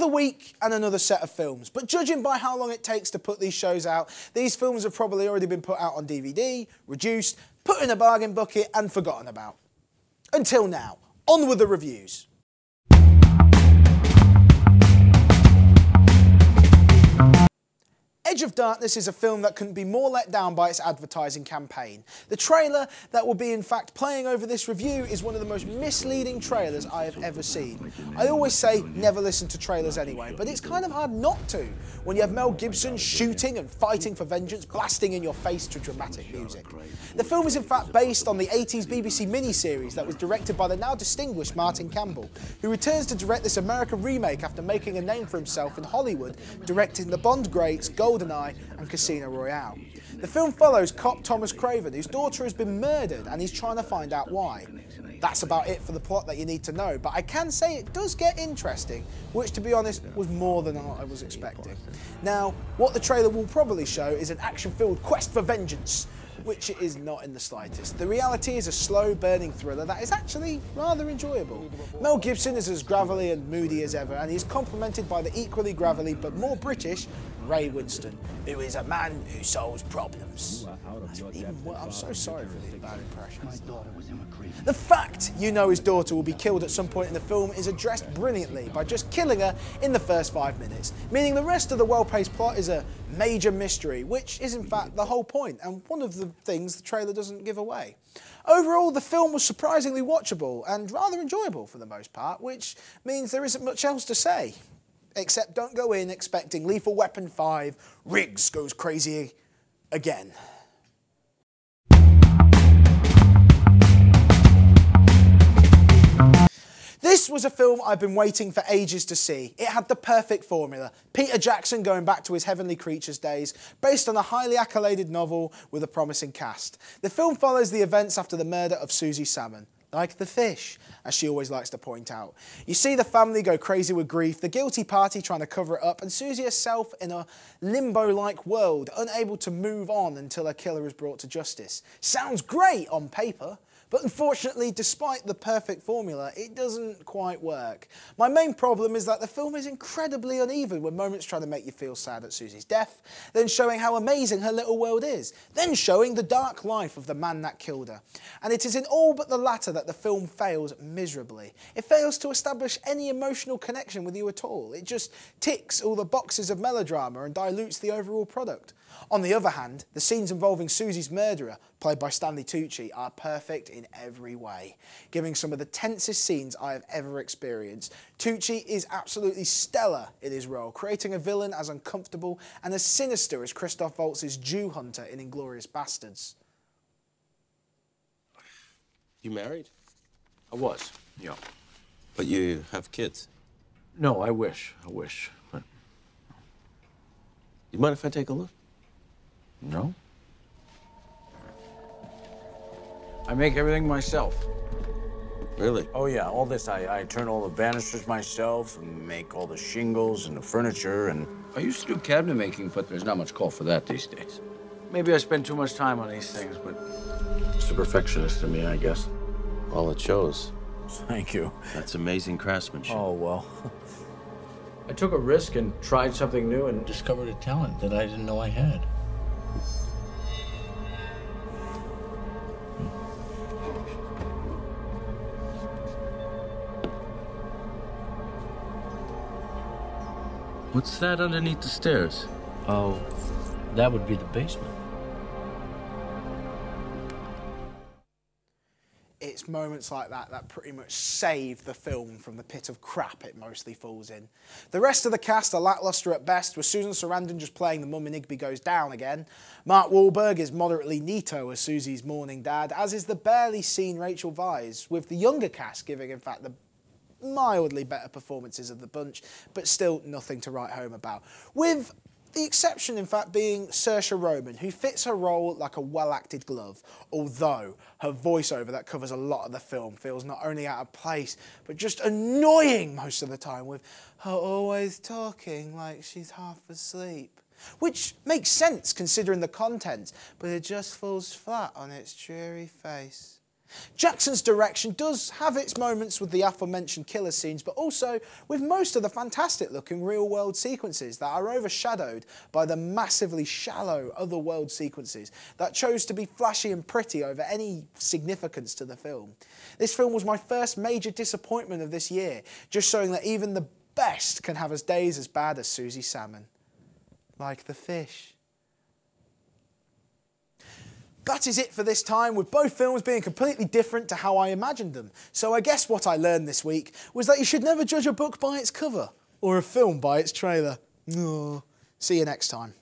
Another week and another set of films, but judging by how long it takes to put these shows out, these films have probably already been put out on DVD, reduced, put in a bargain bucket and forgotten about. Until now, on with the reviews. Edge of Darkness is a film that couldn't be more let down by its advertising campaign. The trailer that will be in fact playing over this review is one of the most misleading trailers I have ever seen. I always say never listen to trailers anyway, but it's kind of hard not to when you have Mel Gibson shooting and fighting for vengeance, blasting in your face to dramatic music. The film is in fact based on the 80s BBC miniseries that was directed by the now distinguished Martin Campbell, who returns to direct this American remake after making a name for himself in Hollywood, directing the Bond greats GoldenEye and Casino Royale. The film follows cop Thomas Craven, whose daughter has been murdered and he's trying to find out why. That's about it for the plot that you need to know, but I can say it does get interesting, which to be honest was more than I was expecting. Now, what the trailer will probably show is an action-filled quest for vengeance, which it is not in the slightest. The reality is a slow burning thriller that is actually rather enjoyable. Mel Gibson is as gravelly and moody as ever, and he's complemented by the equally gravelly but more British Ray Winstone, who is a man who solves problems. I'm so sorry for these bad impressions. The fact you know his daughter will be killed at some point in the film is addressed brilliantly by just killing her in the first 5 minutes, meaning the rest of the well-paced plot is a major mystery, which is in fact the whole point, and one of the things the trailer doesn't give away. Overall, the film was surprisingly watchable and rather enjoyable for the most part, which means there isn't much else to say. Except don't go in expecting Lethal Weapon 5, Riggs goes crazy again. This was a film I've been waiting for ages to see. It had the perfect formula. Peter Jackson going back to his Heavenly Creatures days, based on a highly accoladed novel with a promising cast. The film follows the events after the murder of Susie Salmon. Like the fish, as she always likes to point out. You see the family go crazy with grief, the guilty party trying to cover it up, and Susie herself in a limbo-like world, unable to move on until her killer is brought to justice. Sounds great on paper, but unfortunately, despite the perfect formula, it doesn't quite work. My main problem is that the film is incredibly uneven, with moments trying to make you feel sad at Susie's death, then showing how amazing her little world is, then showing the dark life of the man that killed her. And it is in all but the latter that the film fails miserably. It fails to establish any emotional connection with you at all. It just ticks all the boxes of melodrama and dilutes the overall product. On the other hand, the scenes involving Susie's murderer, played by Stanley Tucci, are perfect in every way, giving some of the tensest scenes I have ever experienced. Tucci is absolutely stellar in his role, creating a villain as uncomfortable and as sinister as Christoph Waltz's Jew hunter in Inglourious Basterds. You married? I was, yeah. But you have kids? No, I wish, but... You mind if I take a look? No. I make everything myself. Really? Oh, yeah, all this. I turn all the banisters myself and make all the shingles and the furniture and... I used to do cabinet making, but there's not much call for that these days. Maybe I spend too much time on these things, but... It's a perfectionist in me, I guess. Well, it shows. Thank you. That's amazing craftsmanship. Oh, well. I took a risk and tried something new and discovered a talent that I didn't know I had. What's that underneath the stairs? Oh, that would be the basement. It's moments like that that pretty much save the film from the pit of crap it mostly falls in. The rest of the cast are lacklustre at best, with Susan Sarandon just playing the mum in Igby Goes Down again. Mark Wahlberg is moderately neato as Susie's mourning dad, as is the barely seen Rachel Weisz, with the younger cast giving, in fact, the mildly better performances of the bunch, but still nothing to write home about. With the exception, in fact, being Saoirse Ronan, who fits her role like a well-acted glove, although her voiceover that covers a lot of the film feels not only out of place, but just annoying most of the time, with her always talking like she's half asleep. Which makes sense considering the content, but it just falls flat on its dreary face. Jackson's direction does have its moments with the aforementioned killer scenes, but also with most of the fantastic-looking real-world sequences that are overshadowed by the massively shallow other-world sequences that chose to be flashy and pretty over any significance to the film. This film was my first major disappointment of this year, just showing that even the best can have days as bad as Susie Salmon. Like the fish. That is it for this time, with both films being completely different to how I imagined them. So I guess what I learned this week was that you should never judge a book by its cover, or a film by its trailer. See you next time.